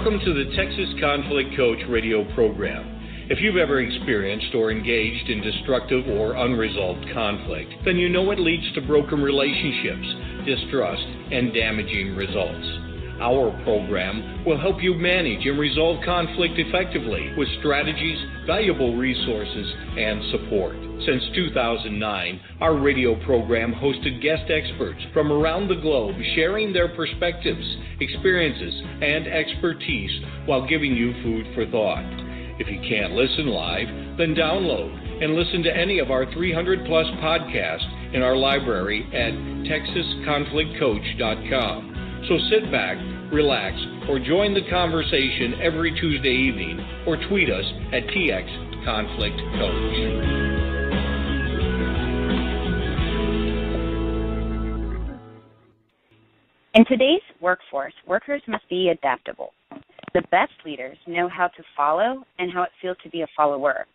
Welcome to the Texas Conflict Coach radio program. If you've ever experienced or engaged in destructive or unresolved conflict, then you know it leads to broken relationships, distrust, and damaging results. Our program will help you manage and resolve conflict effectively with strategies, valuable resources, and support. Since 2009, our radio program hosted guest experts from around the globe sharing their perspectives, experiences, and expertise while giving you food for thought. If you can't listen live, then download and listen to any of our 300-plus podcasts in our library at texasconflictcoach.com. So sit back, relax, or join the conversation every Tuesday evening, or tweet us at TXConflictCoach. In today's workforce, workers must be adaptable. The best leaders know how to follow and how it feels to be a follower.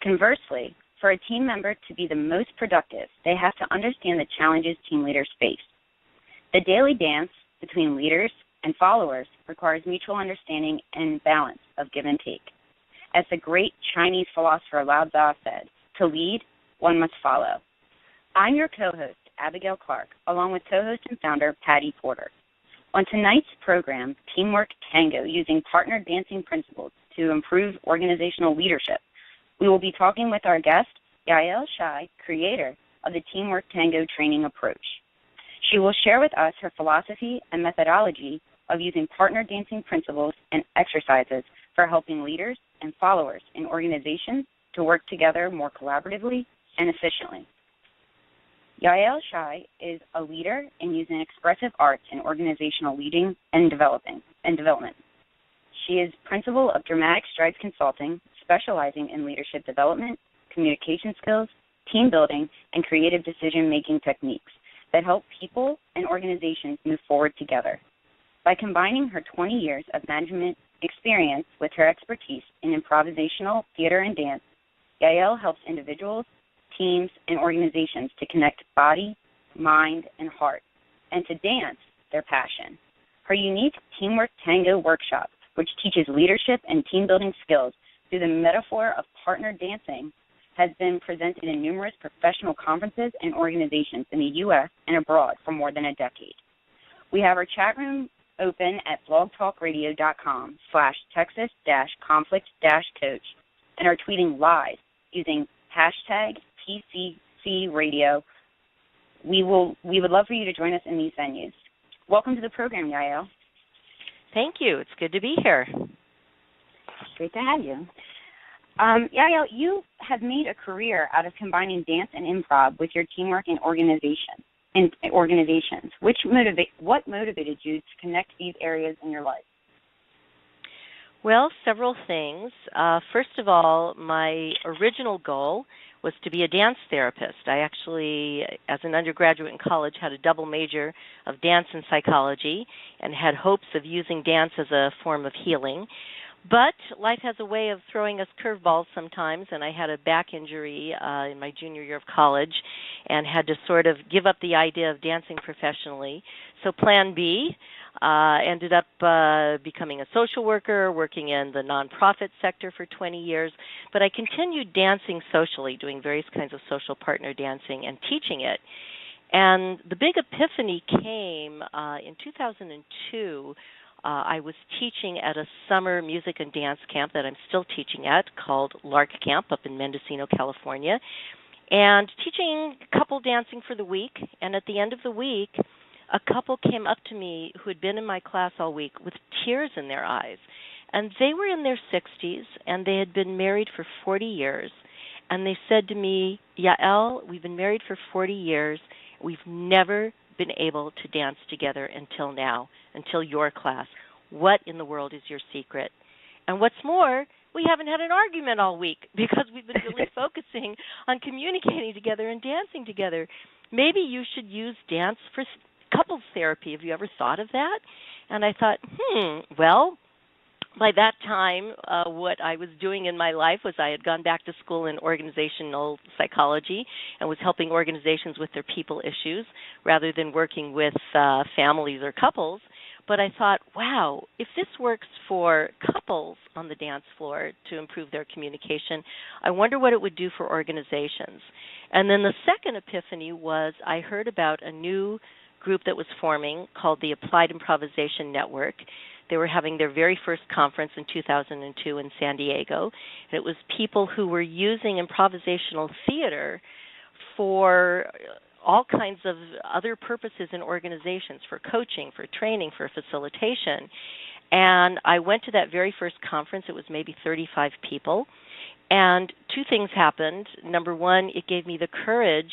Conversely, for a team member to be the most productive, they have to understand the challenges team leaders face. The daily dance between leaders and followers requires mutual understanding and balance of give and take. As the great Chinese philosopher Lao Tzu said, to lead, one must follow. I'm your co-host, Abigail Clark, along with co-host and founder, Patty Porter. On tonight's program, Teamwork Tango, using partner dancing principles to improve organizational leadership, we will be talking with our guest, Yael Schy, creator of the Teamwork Tango training approach. She will share with us her philosophy and methodology of using partner dancing principles and exercises for helping leaders and followers in organizations to work together more collaboratively and efficiently. Yael Schy is a leader in using expressive arts in organizational leading and development. She is principal of Dramatic Strides Consulting, specializing in leadership development, communication skills, team building, and creative decision-making techniques that help people and organizations move forward together. By combining her 20 years of management experience with her expertise in improvisational theater and dance, Yael helps individuals, teams, and organizations to connect body, mind, and heart, and to dance their passion. Her unique Teamwork Tango workshop, which teaches leadership and team-building skills through the metaphor of partner dancing, has been presented in numerous professional conferences and organizations in the U.S. and abroad for more than a decade. We have our chat room open at blogtalkradio.com/Texas-conflict-coach and are tweeting live using hashtag TCC Radio. We would love for you to join us in these venues. Welcome to the program, Yael. Thank you. It's good to be here. Great to have you. Yael, you have made a career out of combining dance and improv with your teamwork in organizations. What motivated you to connect these areas in your life? Well, several things. First of all, my original goal was to be a dance therapist. I actually, as an undergraduate in college, had a double major of dance and psychology and had hopes of using dance as a form of healing. But life has a way of throwing us curveballs sometimes, and I had a back injury in my junior year of college and had to sort of give up the idea of dancing professionally. So plan B, ended up becoming a social worker, working in the nonprofit sector for 20 years. But I continued dancing socially, doing various kinds of social partner dancing and teaching it. And the big epiphany came in 2002. I was teaching at a summer music and dance camp that I'm still teaching at called Lark Camp up in Mendocino, California, and teaching couple dancing for the week. And at the end of the week, a couple came up to me who had been in my class all week with tears in their eyes. And they were in their 60s, and they had been married for 40 years. And they said to me, Yael, we've been married for 40 years. We've never been able to dance together until now, until your class. What in the world is your secret? And what's more, we haven't had an argument all week because we've been really focusing on communicating together and dancing together. Maybe you should use dance for couples therapy. Have you ever thought of that? And I thought, well, by that time, what I was doing in my life was I had gone back to school in organizational psychology and was helping organizations with their people issues rather than working with families or couples. But I thought, wow, if this works for couples on the dance floor to improve their communication, I wonder what it would do for organizations. And then the second epiphany was I heard about a new group that was forming called the Applied Improvisation Network. They were having their very first conference in 2002 in San Diego. And it was people who were using improvisational theater for all kinds of other purposes in organizations, for coaching, for training, for facilitation. And I went to that very first conference. It was maybe 35 people. And two things happened. Number one, it gave me the courage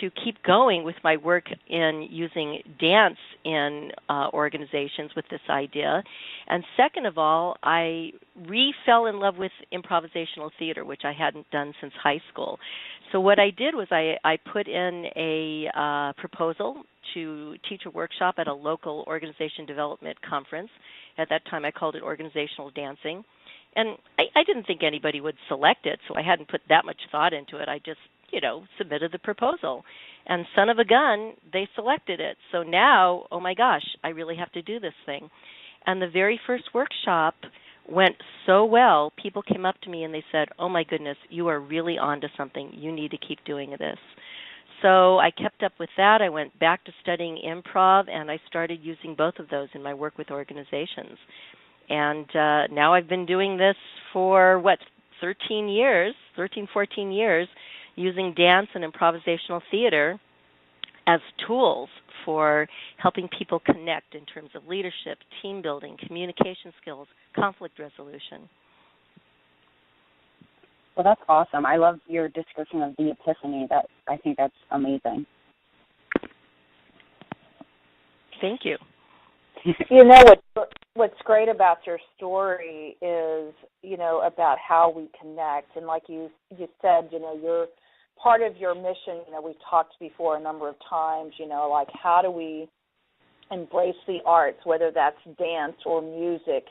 to keep going with my work in using dance in organizations with this idea. And second of all, I fell in love with improvisational theater, which I hadn't done since high school. So what I did was I put in a proposal to teach a workshop at a local organization development conference. At that time, I called it organizational dancing. And I didn't think anybody would select it, so I hadn't put that much thought into it. I just submitted the proposal. And son of a gun, they selected it. So now, oh my gosh, I really have to do this thing. And the very first workshop went so well, people came up to me and they said, oh my goodness, you are really onto something. You need to keep doing this. So I kept up with that. I went back to studying improv, and I started using both of those in my work with organizations. And now I've been doing this for, 14 years, using dance and improvisational theater as tools for helping people connect in terms of leadership, team building, communication skills, conflict resolution. Well, that's awesome. I love your description of the epiphany. I think that's amazing. Thank you. What's great about your story is, about how we connect. And like you said, you're part of your mission, we've talked before a number of times, like how do we embrace the arts, whether that's dance or music,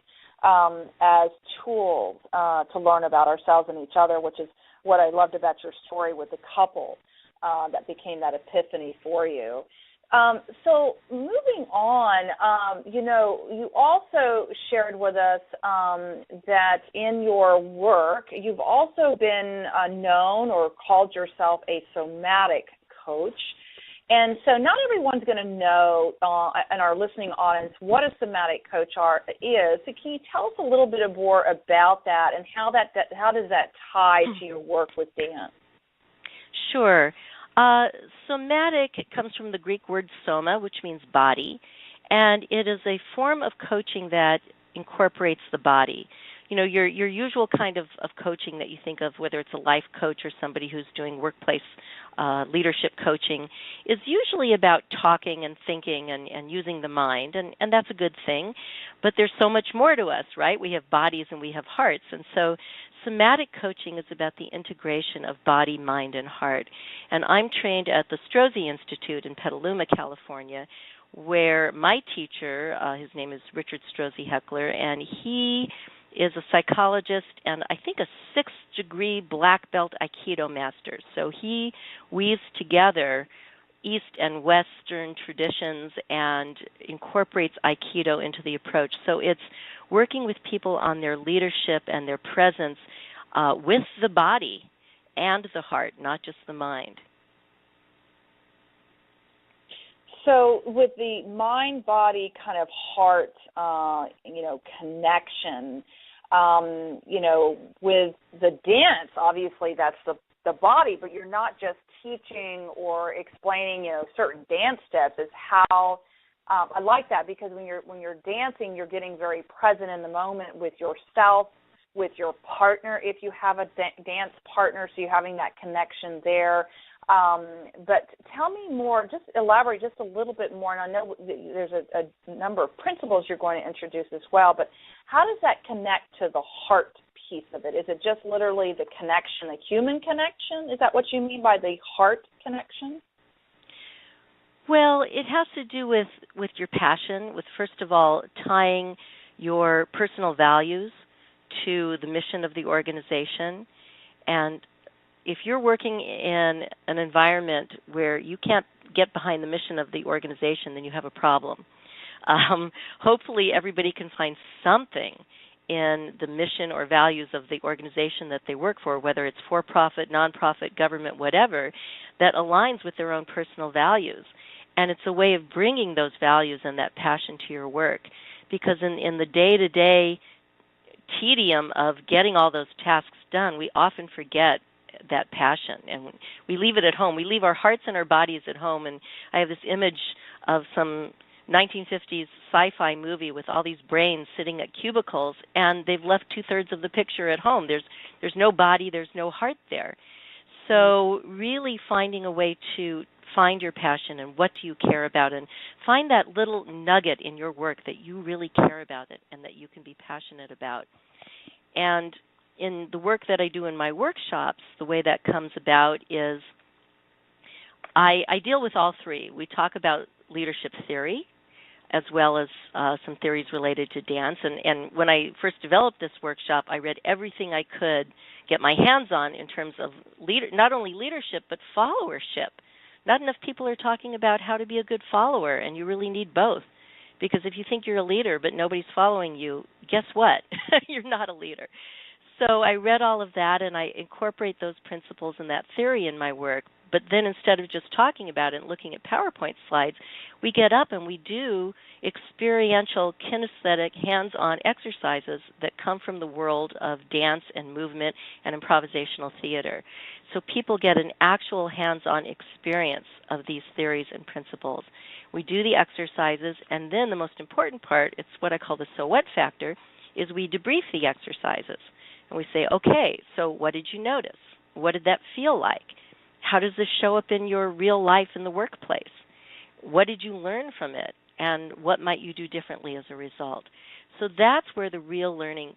as tools to learn about ourselves and each other, which is what I loved about your story with the couple that became that epiphany for you. So moving on, you also shared with us that in your work, you've also been known or called yourself a somatic coach. And so not everyone's going to know in our listening audience what a somatic coach is. So can you tell us a little bit more about that and how does that tie to your work with dance? Sure. Somatic comes from the Greek word soma, which means body, and it is a form of coaching that incorporates the body. Your usual kind of coaching that you think of, whether it's a life coach or somebody who's doing workplace leadership coaching, is usually about talking and thinking and using the mind, and that's a good thing. But there's so much more to us, right? We have bodies and we have hearts, and so somatic coaching is about the integration of body, mind, and heart. And I'm trained at the Strozzi Institute in Petaluma, California, where my teacher, his name is Richard Strozzi Heckler, and he is a psychologist and I think a 6th-degree black belt Aikido master. So he weaves together East and Western traditions and incorporates Aikido into the approach. So it's working with people on their leadership and their presence with the body and the heart, not just the mind. So with the mind-body kind of heart, connection, with the dance, obviously that's the body, but you're not just teaching or explaining, certain dance steps. Is how I like that, because when you're dancing, you're getting very present in the moment with yourself, with your partner, if you have a dance partner, so you're having that connection there. But tell me more, just elaborate just a little bit more, and I know there's a number of principles you're going to introduce as well, but how does that connect to the heart piece of it? Is it just literally the connection, the human connection? Is that what you mean by the heart connection? Well, it has to do with your passion, with, first of all, tying your personal values to the mission of the organization. And if you're working in an environment where you can't get behind the mission of the organization, then you have a problem. Hopefully everybody can find something in the mission or values of the organization that they work for, whether it's for-profit, nonprofit, government, whatever, that aligns with their own personal values. And it's a way of bringing those values and that passion to your work. Because in the day-to-day tedium of getting all those tasks done, we often forget that passion, and we leave it at home. We leave our hearts and our bodies at home, and I have this image of some 1950s sci-fi movie with all these brains sitting at cubicles, and they've left two-thirds of the picture at home. There's no body, there's no heart there. So really finding a way to find your passion and what do you care about, and find that little nugget in your work that you really care about it and that you can be passionate about. And in the work that I do in my workshops, the way that comes about is I deal with all three. We talk about leadership theory as well as some theories related to dance. And when I first developed this workshop, I read everything I could get my hands on in terms of not only leadership but followership. Not enough people are talking about how to be a good follower, and you really need both. Because if you think you're a leader but nobody's following you, guess what? You're not a leader. So I read all of that, and I incorporate those principles and that theory in my work. But then instead of just talking about it and looking at PowerPoint slides, we get up and we do experiential, kinesthetic, hands-on exercises that come from the world of dance and movement and improvisational theater. So people get an actual hands-on experience of these theories and principles. We do the exercises, and then the most important part, it's what I call the so what factor, is we debrief the exercises. And we say, okay, so what did you notice? What did that feel like? How does this show up in your real life in the workplace? What did you learn from it? And what might you do differently as a result? So that's where the real learning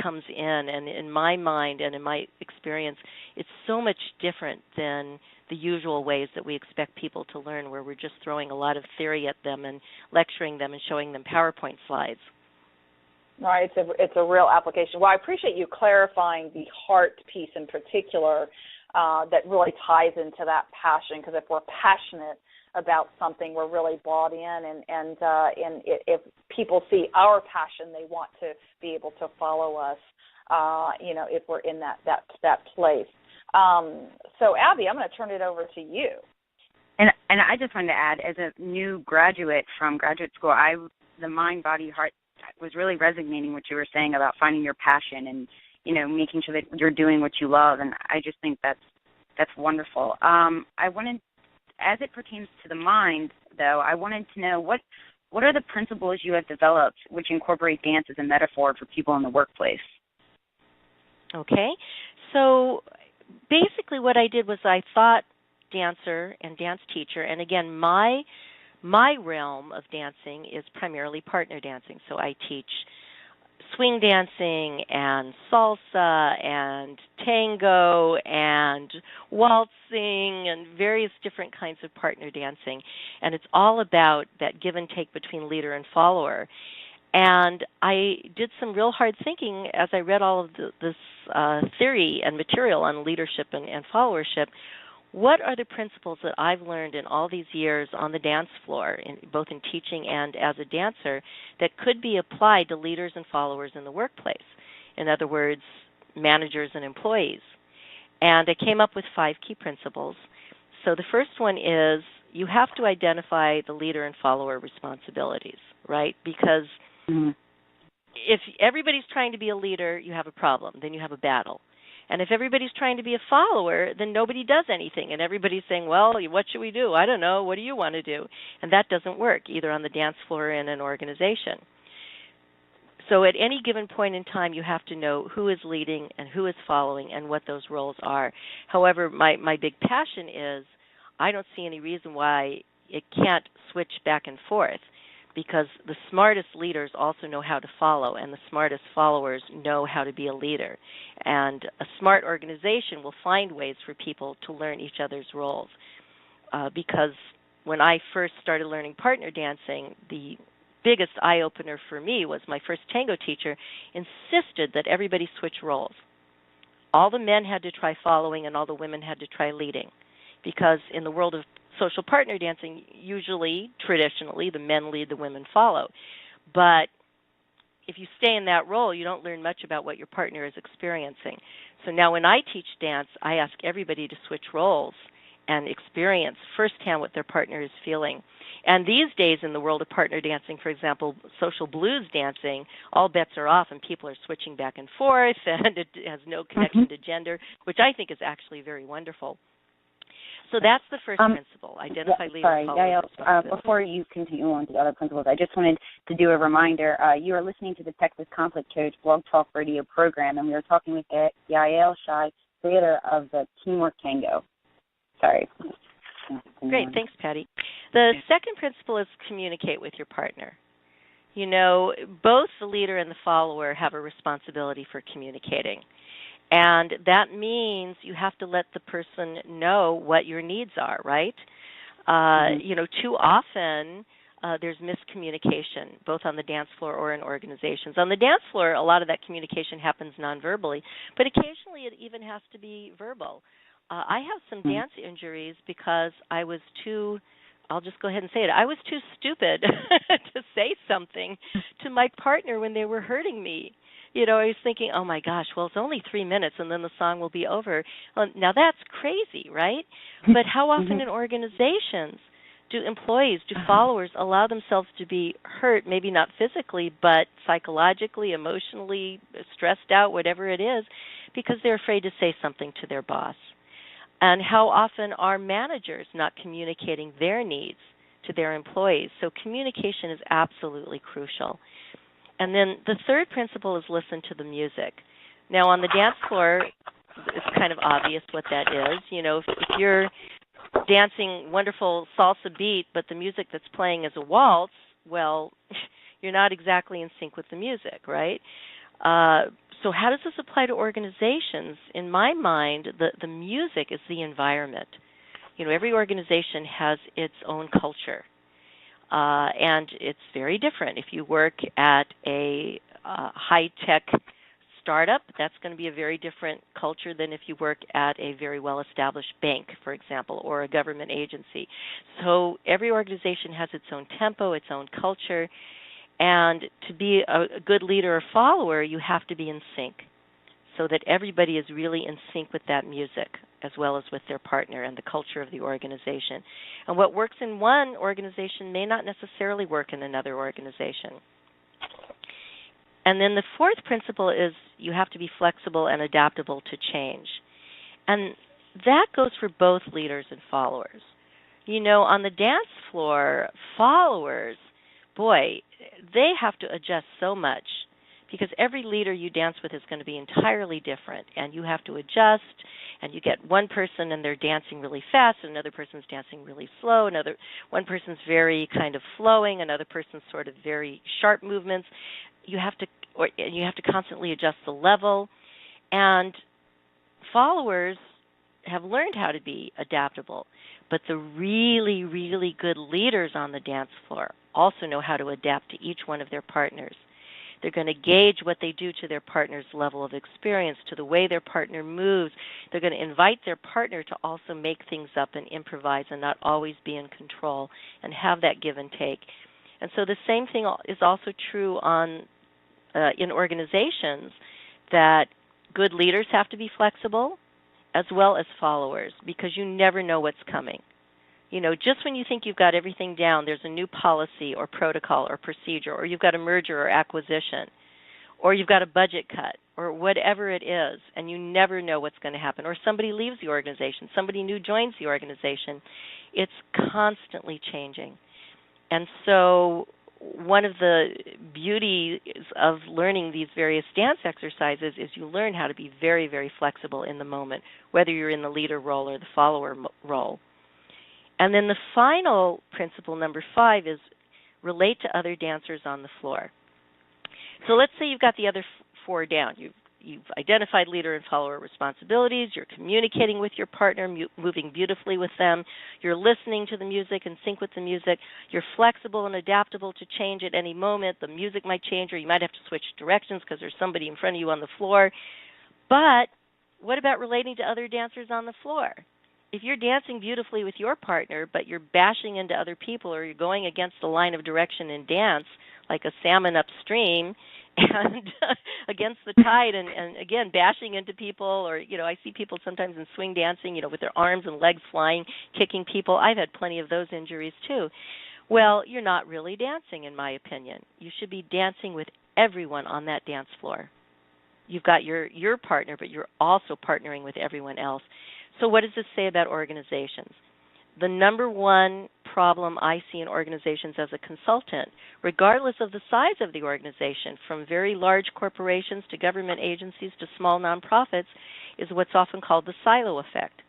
comes in. And in my mind and in my experience, it's so much different than the usual ways that we expect people to learn, where we're just throwing a lot of theory at them and lecturing them and showing them PowerPoint slides. Right, it's a real application. Well, I appreciate you clarifying the heart piece in particular. That really ties into that passion, because if we're passionate about something, we're really bought in, and if people see our passion, they want to be able to follow us, if we're in that place. So, Abby, I'm going to turn it over to you. And I just wanted to add, as a new graduate from graduate school, the mind, body, heart was really resonating what you were saying about finding your passion and making sure that you're doing what you love, and I just think that's wonderful. I wanted, as it pertains to the mind, though, I wanted to know what are the principles you have developed which incorporate dance as a metaphor for people in the workplace? Okay, so basically what I did was I thought dancer and dance teacher, and again, my realm of dancing is primarily partner dancing, so I teach swing dancing and salsa and tango and waltzing and various different kinds of partner dancing. And it's all about that give and take between leader and follower. And I did some real hard thinking as I read all of this theory and material on leadership and followership. What are the principles that I've learned in all these years on the dance floor, both in teaching and as a dancer, that could be applied to leaders and followers in the workplace? In other words, managers and employees. And I came up with 5 key principles. So the first one is you have to identify the leader and follower responsibilities, right? Because if everybody's trying to be a leader, you have a problem. Then you have a battle. And if everybody's trying to be a follower, then nobody does anything. And everybody's saying, well, what should we do? I don't know. What do you want to do? And that doesn't work, either on the dance floor or in an organization. So at any given point in time, you have to know who is leading and who is following and what those roles are. However, my big passion is I don't see any reason why it can't switch back and forth, because the smartest leaders also know how to follow, and the smartest followers know how to be a leader. And a smart organization will find ways for people to learn each other's roles. Because when I first started learning partner dancing, the biggest eye-opener for me was my first tango teacher insisted that everybody switch roles. All the men had to try following, and all the women had to try leading. Because in the world of social partner dancing, usually, traditionally, the men lead, the women follow. But if you stay in that role, you don't learn much about what your partner is experiencing. So now when I teach dance, I ask everybody to switch roles and experience firsthand what their partner is feeling. And these days in the world of partner dancing, for example, social blues dancing, all bets are off and people are switching back and forth, and it has no connection to gender, which I think is actually very wonderful. So that's the first principle, identify leaders. Sorry, Yael, before you continue on to the other principles, I just wanted to do a reminder. You are listening to the Texas Conflict Coach Blog Talk Radio program, and we are talking with Yael Schy, creator of the Teamwork Tango. Sorry. Great, thanks, Patty. The second principle is communicate with your partner. You know, both the leader and the follower have a responsibility for communicating. And that means you have to let the person know what your needs are, right? You know, too often there's miscommunication, both on the dance floor or in organizations. On the dance floor, a lot of that communication happens non-verbally, but occasionally it even has to be verbal. I have some dance injuries because I was too, I'll just go ahead and say it, I was too stupid to say something to my partner when they were hurting me. You know, I was thinking, oh, my gosh, well, it's only 3 minutes and then the song will be over. Now, that's crazy, right? But how often in organizations do employees, do followers allow themselves to be hurt, maybe not physically, but psychologically, emotionally, stressed out, whatever it is, because they're afraid to say something to their boss? And how often are managers not communicating their needs to their employees? So communication is absolutely crucial. And then the third principle is listen to the music. Now, on the dance floor, it's kind of obvious what that is. You know, if you're dancing wonderful salsa beat, but the music that's playing is a waltz, well, you're not exactly in sync with the music, right? So how does this apply to organizations? In my mind, the music is the environment. You know, every organization has its own culture. And it's very different. If you work at a high-tech startup, that's going to be a very different culture than if you work at a very well-established bank, for example, or a government agency. So every organization has its own tempo, its own culture, and to be a good leader or follower, you have to be in sync so that everybody is really in sync with that music as well as with their partner and the culture of the organization. And what works in one organization may not necessarily work in another organization. And then the fourth principle is you have to be flexible and adaptable to change. And that goes for both leaders and followers. You know, on the dance floor, followers, boy, they have to adjust so much because every leader you dance with is going to be entirely different, and you have to adjust, and you get one person and they're dancing really fast, and another person's dancing really slow, one person's very kind of flowing, another person's sort of very sharp movements. You have to constantly adjust the level, and followers have learned how to be adaptable, but the really, really good leaders on the dance floor also know how to adapt to each one of their partners. They're going to gauge what they do to their partner's level of experience, to the way their partner moves. They're going to invite their partner to also make things up and improvise and not always be in control and have that give and take. And so the same thing is also true in organizations, that good leaders have to be flexible as well as followers, because you never know what's coming. You know, just when you think you've got everything down, there's a new policy or protocol or procedure, or you've got a merger or acquisition, or you've got a budget cut, or whatever it is, and you never know what's going to happen. Or somebody leaves the organization, somebody new joins the organization. It's constantly changing. And so one of the beauties of learning these various dance exercises is you learn how to be very, very flexible in the moment, whether you're in the leader role or the follower role. And then the final principle, number 5, is relate to other dancers on the floor. So let's say you've got the other 4 down. You've identified leader and follower responsibilities. You're communicating with your partner, moving beautifully with them. You're listening to the music and sync with the music. You're flexible and adaptable to change at any moment. The music might change, or you might have to switch directions because there's somebody in front of you on the floor. But what about relating to other dancers on the floor? if you're dancing beautifully with your partner, but you're bashing into other people, or you're going against the line of direction in dance, like a salmon upstream, and against the tide, and again, bashing into people, or, I see people sometimes in swing dancing, with their arms and legs flying, kicking people. I've had plenty of those injuries too. Well, you're not really dancing, in my opinion. You should be dancing with everyone on that dance floor. You've got your partner, but you're also partnering with everyone else. So what does this say about organizations? The number one problem I see in organizations as a consultant, regardless of the size of the organization, from very large corporations to government agencies to small nonprofits, is what's often called the silo effect,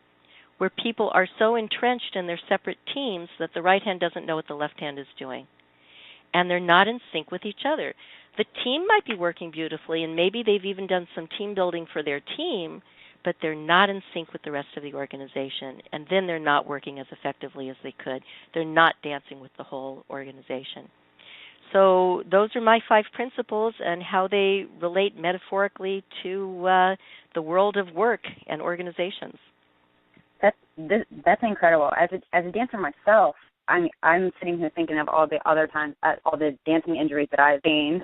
where people are so entrenched in their separate teams that the right hand doesn't know what the left hand is doing. And they're not in sync with each other. The team might be working beautifully, and maybe they've even done some team building for their team, but they're not in sync with the rest of the organization, and then they're not working as effectively as they could. They're not dancing with the whole organization. So those are my 5 principles and how they relate metaphorically to the world of work and organizations. That's incredible. As a dancer myself, I'm sitting here thinking of all the other times, all the dancing injuries that I've gained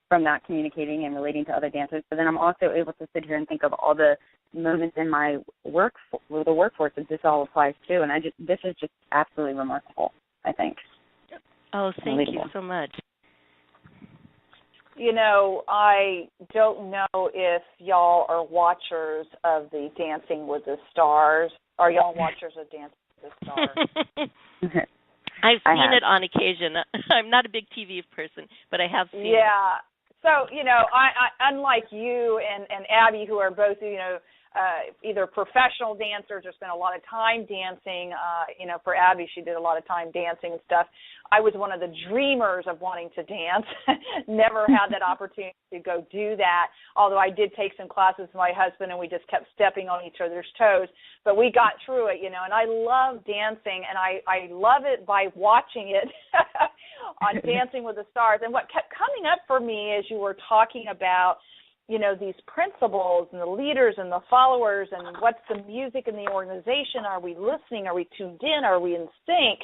from not communicating and relating to other dancers. But then I'm also able to sit here and think of all the moments in my the workforce that this all applies to, and this is just absolutely remarkable, I think. Oh, thank you so much. I don't know if y'all are watchers of the Dancing with the Stars. Are y'all watchers of Dancing with the Stars? I've seen it on occasion. I'm not a big TV person, but I have seen it. Yeah. So, I unlike you and Abby, who are both, either professional dancers or spent a lot of time dancing. For Abby, she did a lot of time dancing and stuff. I was one of the dreamers of wanting to dance. Never had that opportunity to go do that, although I did take some classes with my husband, and we just kept stepping on each other's toes. But we got through it, and I love dancing, and I love it by watching it on Dancing with the Stars. And what kept coming up for me as you were talking about, these principles and the leaders and the followers and what's the music in the organization, are we listening, are we tuned in, are we in sync?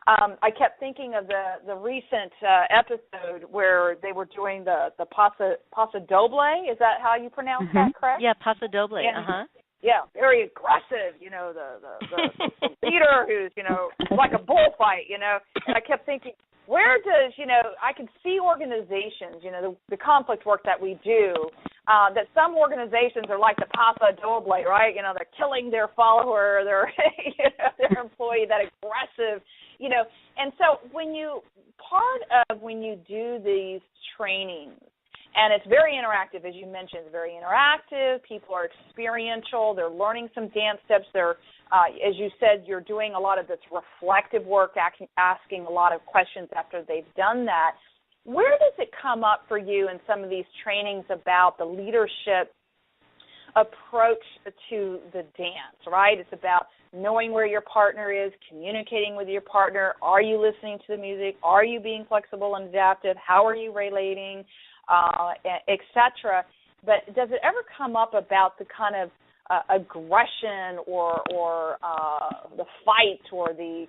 I kept thinking of the recent episode where they were doing the Paso Doble. Is that how you pronounce that, correct? Yeah, Paso Doble, Yeah, very aggressive, the leader who's, like a bullfight, and I kept thinking, where does, I can see organizations, the conflict work that we do, that some organizations are like the Paso Doble, right? They're killing their follower, their employee, that aggressive, And so when you do these trainings, and it's very interactive, as you mentioned, it's very interactive. People are experiential. They're learning some dance steps. They're, as you said, you're doing a lot of this reflective work, asking a lot of questions after they've done that. Where does it come up for you in some of these trainings about the leadership approach to the dance, right? It's about knowing where your partner is, communicating with your partner. Are you listening to the music? Are you being flexible and adaptive? How are you relating? Etc. But does it ever come up about the kind of aggression or the fight or the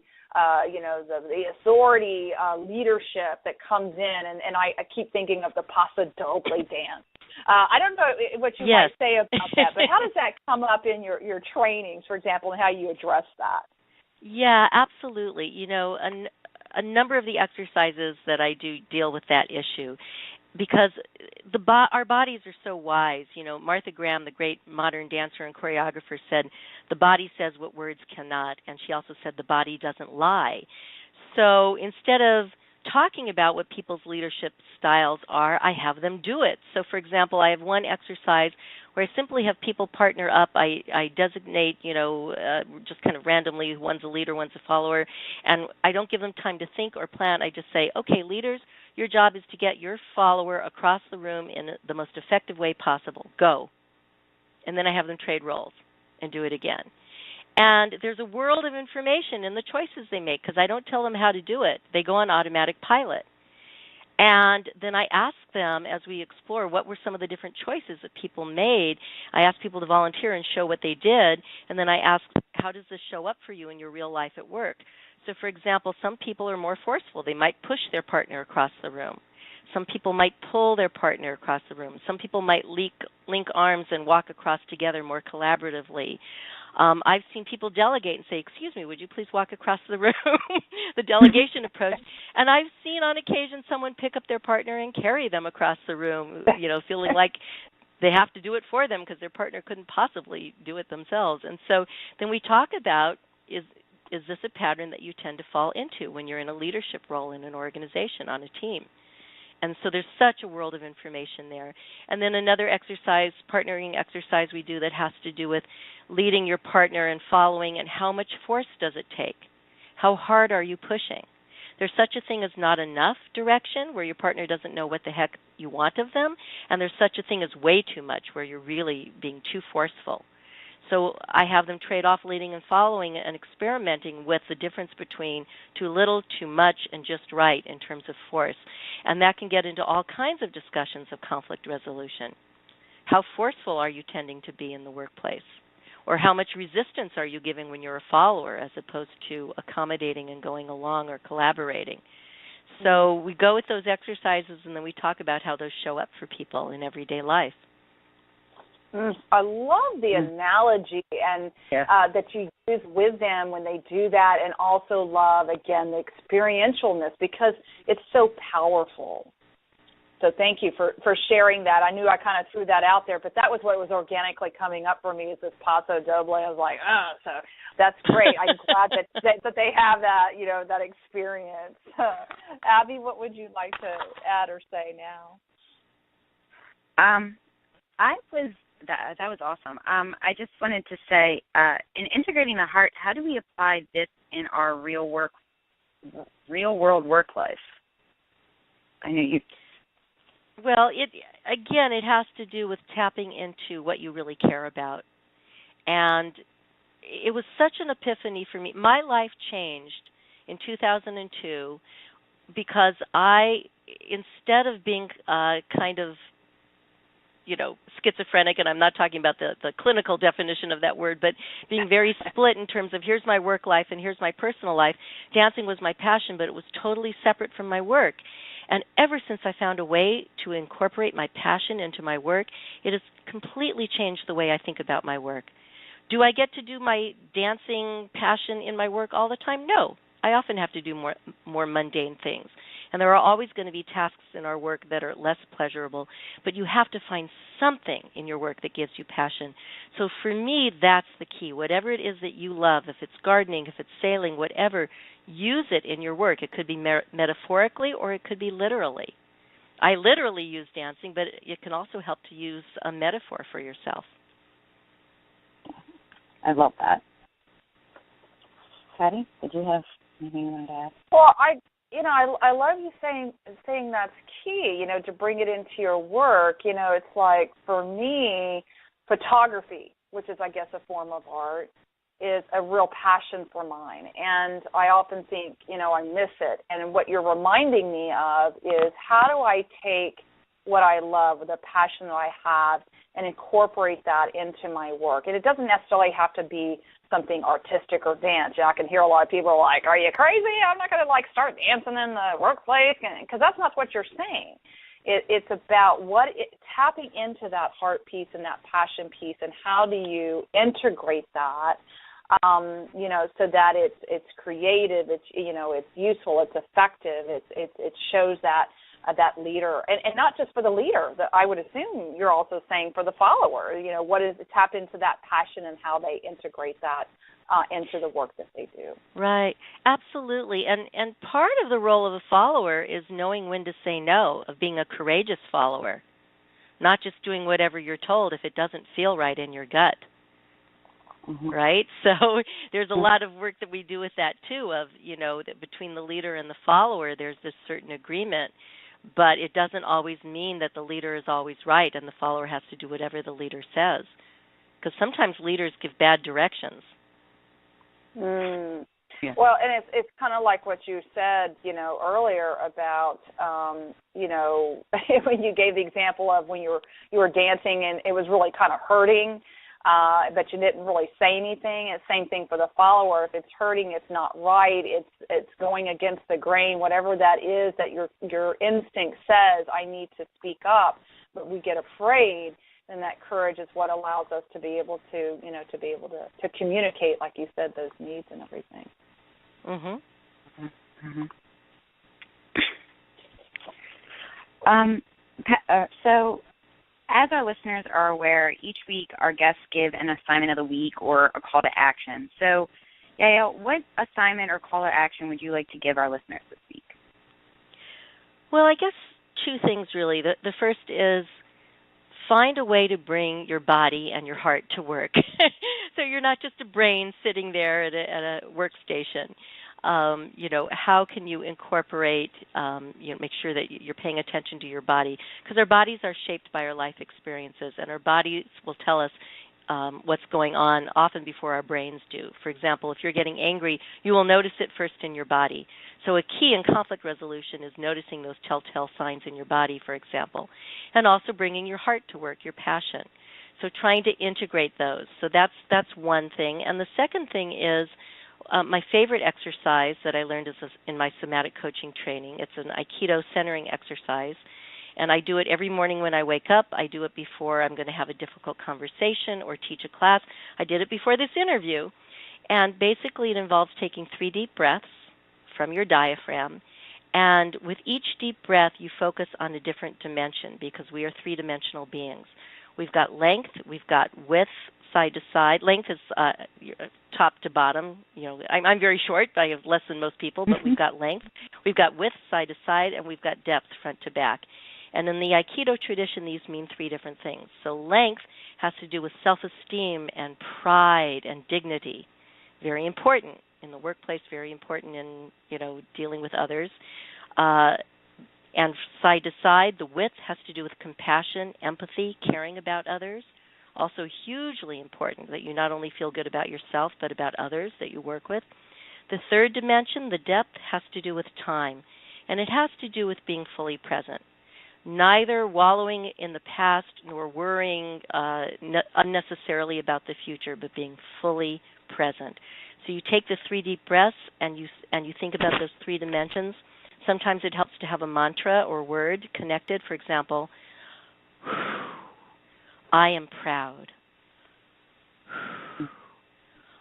authority leadership that comes in? And I keep thinking of the Paso Doble dance. I don't know what you might say about that, but how does that come up in your trainings, for example, and how you address that? Yeah, absolutely. A number of the exercises that I do deal with that issue, because our bodies are so wise. Martha Graham, the great modern dancer and choreographer, said, the body says what words cannot, and she also said the body doesn't lie. So instead of talking about what people's leadership styles are, I have them do it. So, for example, I have one exercise where I simply have people partner up. I designate, just kind of randomly, one's a leader, one's a follower, and I don't give them time to think or plan. I just say, okay, leaders, your job is to get your follower across the room in the most effective way possible. Go. And then I have them trade roles and do it again. And there's a world of information in the choices they make, because I don't tell them how to do it. They go on automatic pilot. And then I ask them, as we explore, what were some of the different choices that people made. I ask people to volunteer and show what they did, and then I ask, how does this show up for you in your real life at work? So, for example, some people are more forceful. They might push their partner across the room. Some people might pull their partner across the room. Some people might link arms and walk across together more collaboratively. I've seen people delegate and say, excuse me, would you please walk across the room, the delegation approach. And I've seen on occasion someone pick up their partner and carry them across the room, feeling like they have to do it for them because their partner couldn't possibly do it themselves. And so then we talk about, is this a pattern that you tend to fall into when you're in a leadership role in an organization, on a team? And so there's such a world of information there. And then another exercise, partnering exercise we do that has to do with leading your partner and following, and how much force does it take? How hard are you pushing? There's such a thing as not enough direction, where your partner doesn't know what the heck you want of them, and there's such a thing as way too much, where you're really being too forceful. So I have them trade off leading and following and experimenting with the difference between too little, too much, and just right in terms of force. And that can get into all kinds of discussions of conflict resolution. How forceful are you tending to be in the workplace? Or how much resistance are you giving when you're a follower as opposed to accommodating and going along or collaborating? So we go with those exercises, and then we talk about how those show up for people in everyday life. I love the analogy and that you use with them when they do that, and also love, again, the experientialness, because it's so powerful. So thank you for sharing that. I knew I kind of threw that out there, but that was what was organically coming up for me, is this Paso Doble. I was like, so that's great. I'm glad that they have that, that experience. Abby, what would you like to add or say now? That was awesome. I just wanted to say, in integrating the heart, how do we apply this in our real world work life? I know you. Well, it has to do with tapping into what you really care about. And it was such an epiphany for me. My life changed in 2002 because instead of being kind of schizophrenic, and I'm not talking about the clinical definition of that word, but being very split in terms of here's my work life and here's my personal life. Dancing was my passion, but it was totally separate from my work. And ever since I found a way to incorporate my passion into my work, it has completely changed the way I think about my work. Do I get to do my dancing passion in my work all the time? No. I often have to do more mundane things. And there are always going to be tasks in our work that are less pleasurable, but you have to find something in your work that gives you passion. So for me, that's the key. Whatever it is that you love, if it's gardening, if it's sailing, whatever, use it in your work. It could be metaphorically or it could be literally. I literally use dancing, but it can also help to use a metaphor for yourself. I love that. Patty, did you have anything you wanted to add? Well, I love you saying that's key, to bring it into your work. It's like, for me, photography, which is, I guess, a form of art, is a real passion for mine. And I often think, I miss it. And what you're reminding me of is, how do I take what I love, the passion that I have, and incorporate that into my work? And it doesn't necessarily have to be something artistic or dance. I can hear a lot of people like, are you crazy? I'm not going to start dancing in the workplace, because that's not what you're saying. It's about tapping into that heart piece and that passion piece, and how do you integrate that, so that it's creative, it's useful, it's effective, it shows that leader, and not just for the leader. I would assume you're also saying for the follower. What is tap into that passion and how they integrate that into the work that they do. Right, absolutely. And part of the role of a follower is knowing when to say no, of being a courageous follower, not just doing whatever you're told if it doesn't feel right in your gut. Mm-hmm. Right? So there's a lot of work that we do with that too, of, that between the leader and the follower there's this certain agreement, but it doesn't always mean that the leader is always right and the follower has to do whatever the leader says, because sometimes leaders give bad directions. Yeah. Well, and it's kind of like what you said, earlier about, when you gave the example of when you were dancing and it was really kind of hurting. but you didn't really say anything. It's the same thing for the follower. If it's hurting, it's not right, it's going against the grain, whatever that is that your instinct says, I need to speak up, but we get afraid, then that courage is what allows us to be able to, to communicate, like you said, those needs and everything. Mhm. Mhm. So, as our listeners are aware, each week our guests give an assignment of the week or a call to action. So, Yael, what assignment or call to action would you like to give our listeners this week? Well, I guess two things really. The first is find a way to bring your body and your heart to work. So you're not just a brain sitting there at a workstation. How can you incorporate, make sure that you're paying attention to your body? Because our bodies are shaped by our life experiences, and our bodies will tell us what's going on often before our brains do. For example, if you're getting angry, you will notice it first in your body. So a key in conflict resolution is noticing those telltale signs in your body, for example, and also bringing your heart to work, your passion. So trying to integrate those. So that's one thing. And the second thing is my favorite exercise that I learned is in my somatic coaching training. It's an Aikido centering exercise. And I do it every morning when I wake up. I do it before I'm going to have a difficult conversation or teach a class. I did it before this interview. And basically it involves taking 3 deep breaths from your diaphragm. And with each deep breath, you focus on a different dimension because we are 3-dimensional beings. We've got length, we've got width, side to side. Length is top to bottom. I'm very short. I have less than most people, but we've got length. We've got width, side to side, and we've got depth, front to back. And in the Aikido tradition, these mean 3 different things. So length has to do with self-esteem and pride and dignity. Very important in the workplace, very important in, dealing with others. And side to side, the width has to do with compassion, empathy, caring about others. Also hugely important that you not only feel good about yourself, but about others that you work with. The third dimension, the depth, has to do with time. And it has to do with being fully present. Neither wallowing in the past nor worrying unnecessarily about the future, but being fully present. So you take the 3 deep breaths and you think about those 3 dimensions. Sometimes it helps to have a mantra or word connected. For example, I am proud.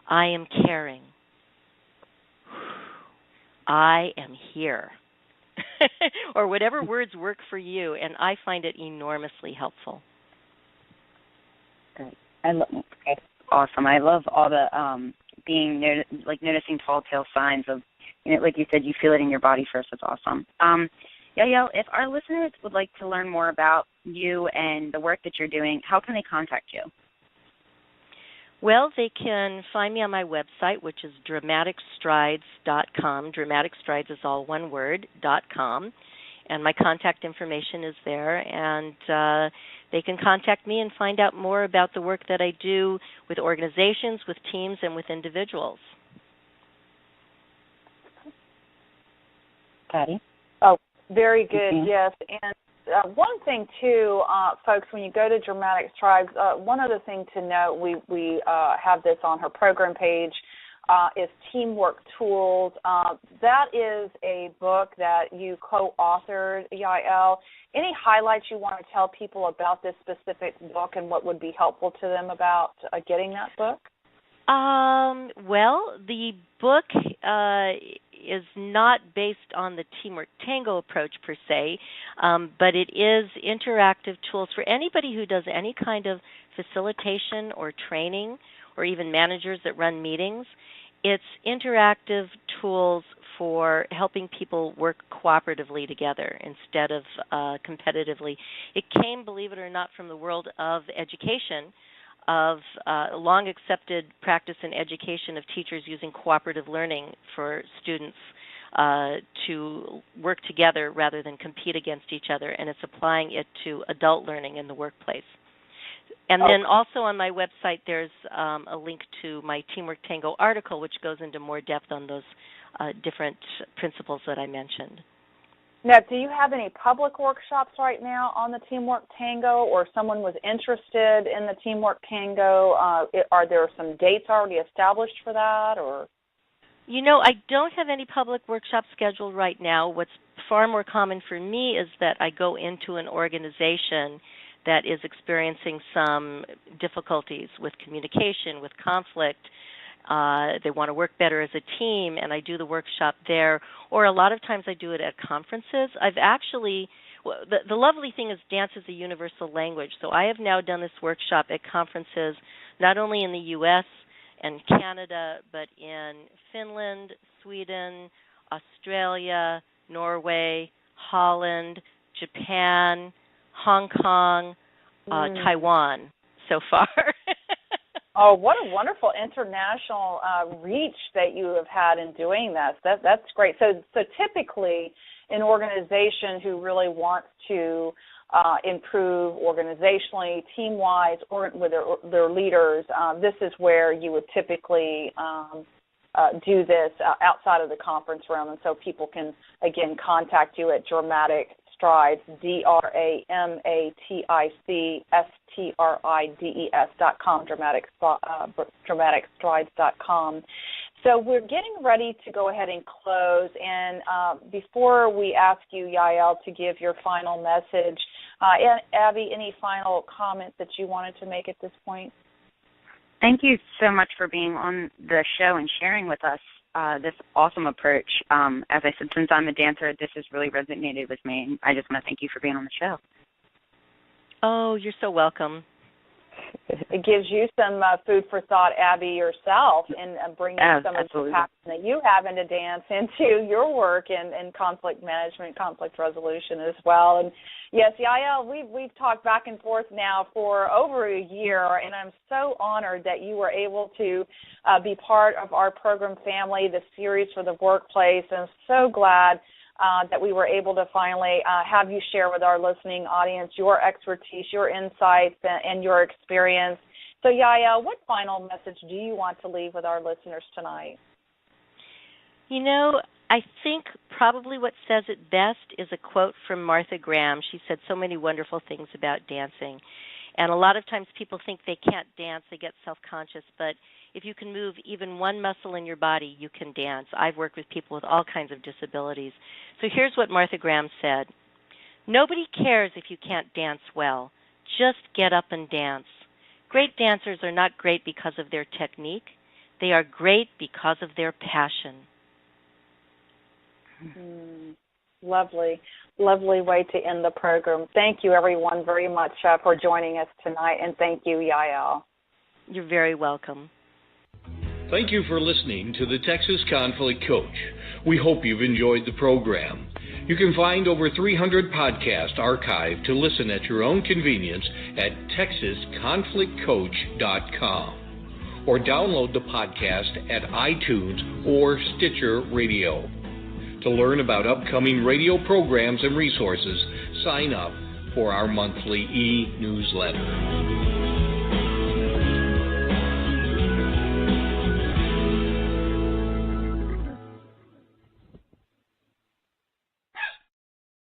I am caring. I am here. Or whatever words work for you, and I find it enormously helpful. Great. That's awesome. I love all the noticing telltale signs of, like you said, you feel it in your body first. That's awesome. Yael, if our listeners would like to learn more about you and the work that you're doing, how can they contact you? Well, they can find me on my website, which is dramaticstrides.com. Dramatic Strides is all one word, .com. And my contact information is there. And they can contact me and find out more about the work that I do with organizations, with teams, and with individuals. Patty? Oh, very good, yes. And one thing, too, folks, when you go to Dramatic Strides, one other thing to note, we have this on her program page, is Teamwork Tools. That is a book that you co-authored, Yael. Any highlights you want to tell people about this specific book and what would be helpful to them about getting that book? Well, the book is not based on the Teamwork Tango approach per se, but it is interactive tools for anybody who does any kind of facilitation or training or even managers that run meetings. It's interactive tools for helping people work cooperatively together instead of competitively. It came, believe it or not, from the world of education, of long accepted practice in education of teachers using cooperative learning for students to work together rather than compete against each other, and it's applying it to adult learning in the workplace. And then also on my website there's a link to my Teamwork Tango article, which goes into more depth on those different principles that I mentioned. Now, do you have any public workshops right now on the Teamwork Tango, or if someone was interested in the Teamwork Tango, are there some dates already established for that? Or? I don't have any public workshops scheduled right now. What's far more common for me is that I go into an organization that is experiencing some difficulties with communication, with conflict. They want to work better as a team, and I do the workshop there. Or a lot of times I do it at conferences. I've actually, the lovely thing is dance is a universal language. So I have now done this workshop at conferences not only in the U.S. and Canada, but in Finland, Sweden, Australia, Norway, Holland, Japan, Hong Kong, Taiwan so far. Oh, what a wonderful international reach that you have had in doing that. That's great. So typically, an organization who really wants to improve organizationally, team-wise, or with their leaders, this is where you would typically do this outside of the conference room. And so people can, again, contact you at Dramatic Strides, DRAMATICSTRIDES.com, dramaticstrides.com. So we're getting ready to go ahead and close. And before we ask you, Yael, to give your final message, Abby, any final comments that you wanted to make at this point? Thank you so much for being on the show and sharing with us this awesome approach. As I said, since I'm a dancer, this has really resonated with me, and I just want to thank you for being on the show. Oh, you're so welcome. It gives you some food for thought, Abby, yourself, and bringing some absolutely. of the passion that you have into dance into your work in conflict management, conflict resolution as well. And yes, Yael, we've talked back and forth now for over a year, and I'm so honored that you were able to be part of our program family, the series for the workplace. And I'm so glad that we were able to finally have you share with our listening audience your expertise, your insights, and your experience. So, Yael, what final message do you want to leave with our listeners tonight? I think probably what says it best is a quote from Martha Graham. She said so many wonderful things about dancing. And a lot of times people think they can't dance, they get self-conscious, but if you can move even one muscle in your body, you can dance. I've worked with people with all kinds of disabilities. So here's what Martha Graham said. Nobody cares if you can't dance well. Just get up and dance. Great dancers are not great because of their technique. They are great because of their passion. Lovely. Lovely way to end the program. Thank you, everyone, very much for joining us tonight, and thank you, Yael. You're very welcome. Thank you for listening to the Texas Conflict Coach. We hope you've enjoyed the program. You can find over 300 podcasts archived to listen at your own convenience at texasconflictcoach.com or download the podcast at iTunes or Stitcher Radio. To learn about upcoming radio programs and resources, sign up for our monthly e-newsletter.